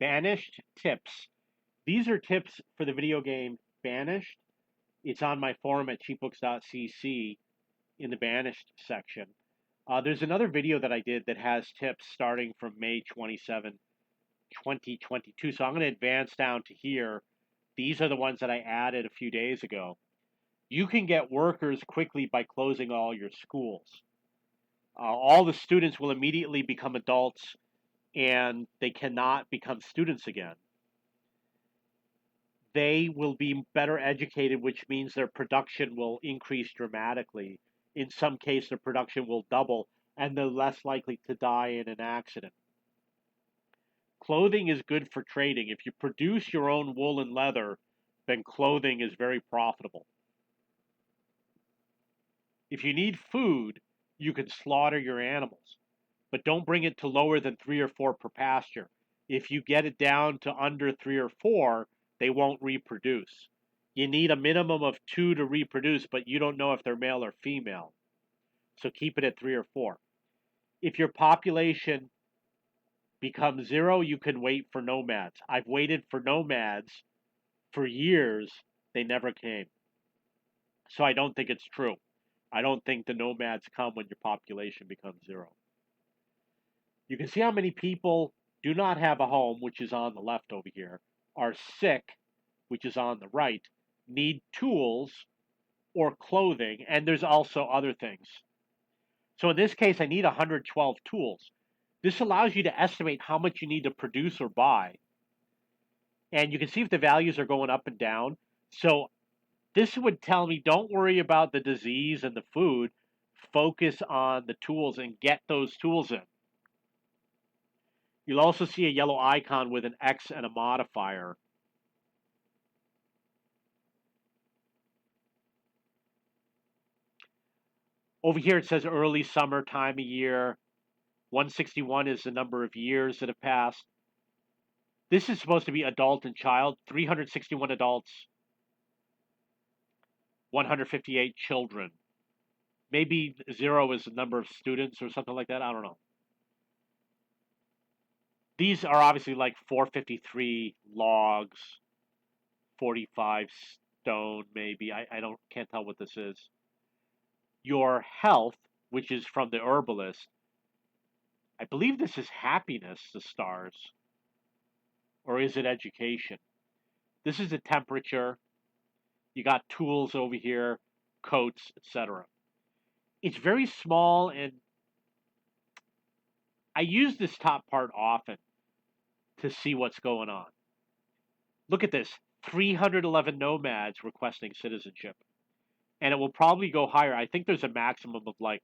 Banished tips. These are tips for the video game Banished. It's on my forum at cheapbooks.cc in the Banished section. There's another video that I did that has tips starting from May 27, 2022. So I'm going to advance down to here. These are the ones that I added a few days ago. You can get workers quickly by closing all your schools. All the students will immediately become adults and they cannot become students again. They will be better educated, which means their production will increase dramatically. In some case, their production will double, and they're less likely to die in an accident. Clothing is good for trading. If you produce your own wool and leather, then clothing is very profitable. If you need food, you can slaughter your animals, but don't bring it to lower than 3 or 4 per pasture. If you get it down to under 3 or 4, they won't reproduce. You need a minimum of 2 to reproduce, but you don't know if they're male or female. So keep it at 3 or 4. If your population becomes 0, you can wait for nomads. I've waited for nomads for years. They never came. So I don't think it's true. I don't think the nomads come when your population becomes 0. You can see how many people do not have a home, which is on the left over here, are sick, which is on the right, need tools or clothing, and there's also other things. So in this case, I need 112 tools. This allows you to estimate how much you need to produce or buy. And you can see if the values are going up and down. So this would tell me don't worry about the disease and the food. Focus on the tools and get those tools in. You'll also see a yellow icon with an X and a modifier. Over here it says early summer time of year. 161 is the number of years that have passed. This is supposed to be adult and child. 361 adults, 158 children. Maybe 0 is the number of students or something like that. I don't know. These are obviously like 453 logs, 45 stone, maybe. I can't tell what this is. Your health, which is from the herbalist. I believe this is happiness, the stars. Or is it education? This is the temperature. You got tools over here, coats, etc. It's very small, and I use this top part often to see what's going on. Look at this, 311 nomads requesting citizenship. And it will probably go higher. I think there's a maximum of like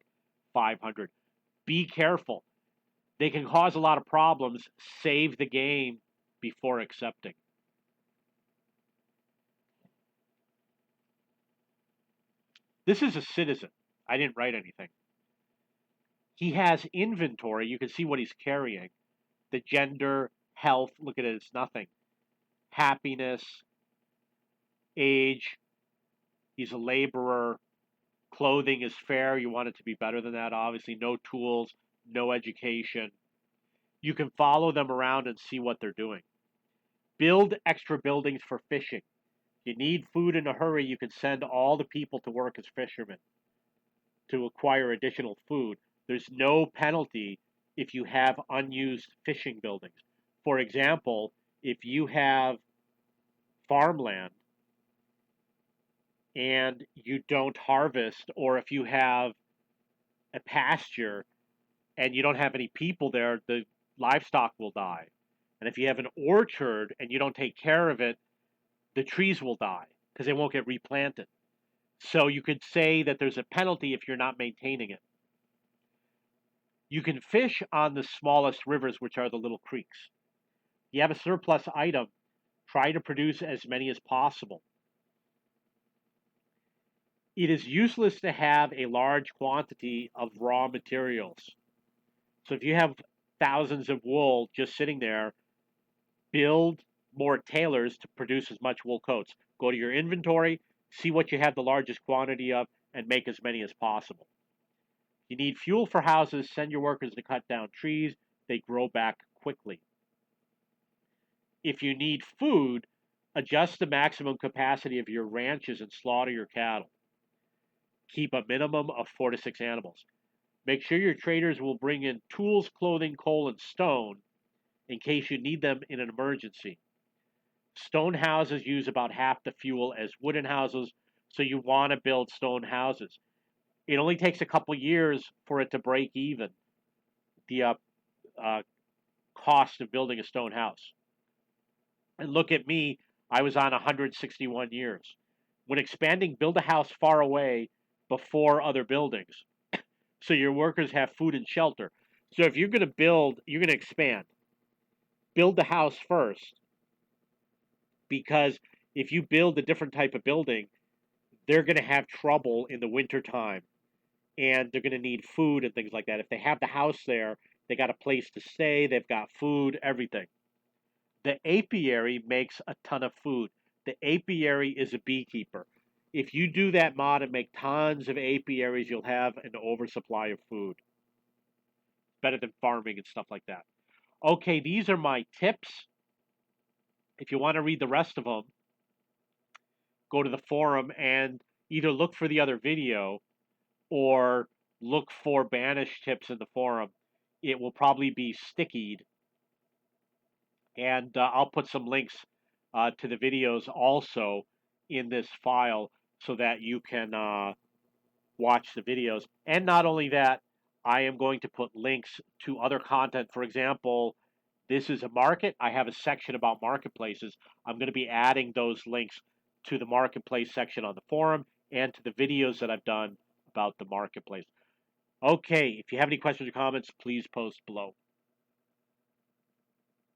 500. Be careful. They can cause a lot of problems. Save the game before accepting. This is a citizen. I didn't write anything. He has inventory. You can see what he's carrying. The gender, health, look at it, it's nothing. Happiness, age, he's a laborer. Clothing is fair. You want it to be better than that, obviously. No tools, no education. You can follow them around and see what they're doing. Build extra buildings for fishing. If you need food in a hurry, you can send all the people to work as fishermen to acquire additional food. There's no penalty if you have unused fishing buildings. For example, if you have farmland and you don't harvest, or if you have a pasture and you don't have any people there, the livestock will die. And if you have an orchard and you don't take care of it, the trees will die because they won't get replanted. So you could say that there's a penalty if you're not maintaining it. You can fish on the smallest rivers, which are the little creeks. If you have a surplus item, try to produce as many as possible. It is useless to have a large quantity of raw materials. So if you have thousands of wool just sitting there, build more tailors to produce as much wool coats. Go to your inventory, see what you have the largest quantity of, and make as many as possible. You need fuel for houses, send your workers to cut down trees. They grow back quickly. If you need food, adjust the maximum capacity of your ranches and slaughter your cattle. Keep a minimum of 4 to 6 animals. Make sure your traders will bring in tools, clothing, coal, and stone in case you need them in an emergency. Stone houses use about half the fuel as wooden houses, so you want to build stone houses. It only takes a couple years for it to break even, the uh, cost of building a stone house. And look at me, I was on 161 years. When expanding, build a house far away before other buildings so your workers have food and shelter. So if you're going to build, you're going to expand, build the house first, because if you build a different type of building, they're going to have trouble in the wintertime and they're going to need food and things like that. If they have the house there, they got a place to stay, they've got food, everything. The apiary makes a ton of food. The apiary is a beekeeper. If you do that mod and make tons of apiaries, you'll have an oversupply of food. Better than farming and stuff like that. Okay, these are my tips. If you want to read the rest of them, go to the forum and either look for the other video or look for Banished tips in the forum. It will probably be stickied, and I'll put some links to the videos also in this file so that you can watch the videos. And not only that, I am going to put links to other content. For example, this is a market. I have a section about marketplaces. I'm going to be adding those links to the marketplace section on the forum and to the videos that I've done about the marketplace. Okay, if you have any questions or comments, please post below.